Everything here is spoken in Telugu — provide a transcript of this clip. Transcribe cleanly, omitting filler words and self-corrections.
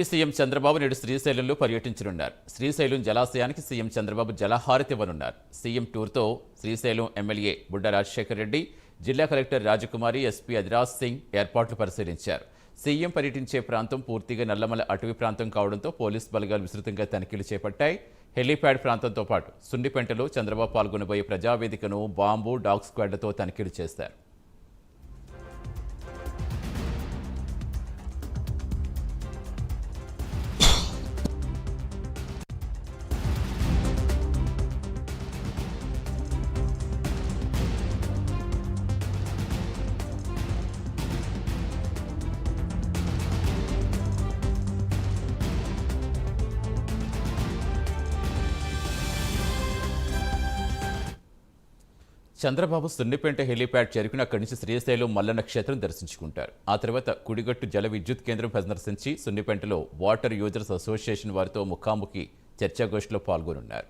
సీఎం చంద్రబాబు నేడు శ్రీశైలంలో పర్యటించనున్నారు. శ్రీశైలం జలాశయానికి సీఎం చంద్రబాబు జలహారతి ఇవ్వనున్నారు. సీఎం టూర్తో శ్రీశైలం ఎమ్మెల్యే బుడ్డ రాజశేఖర్ రెడ్డి, జిల్లా కలెక్టర్ రాజకుమారి, ఎస్పీ అధిరాజ్ సింగ్ ఏర్పాట్లు పరిశీలించారు. సీఎం పర్యటించే ప్రాంతం పూర్తిగా నల్లమల అటవీ ప్రాంతం కావడంతో పోలీస్ బలగాలు విస్తృతంగా తనిఖీలు చేపట్టాయి. హెలీప్యాడ్ ప్రాంతంతో పాటు సున్నిపెంటలో చంద్రబాబు పాల్గొనబోయే ప్రజావేదికను బాంబు, డాగ్ స్క్వాడ్లతో తనిఖీలు చేశారు. చంద్రబాబు సున్నిపెంట హెలీప్యాడ్ చేరుకుని అక్కడి నుంచి శ్రీశైలం మల్లన్న క్షేత్రం దర్శించుకుంటారు. ఆ తర్వాత కుడిగట్టు జల విద్యుత్ కేంద్రం సందర్శించి సున్నిపెంటలో వాటర్ యూజర్స్ అసోసియేషన్ వారితో ముఖాముఖి చర్చాగోష్ఠిలో పాల్గొనున్నారు.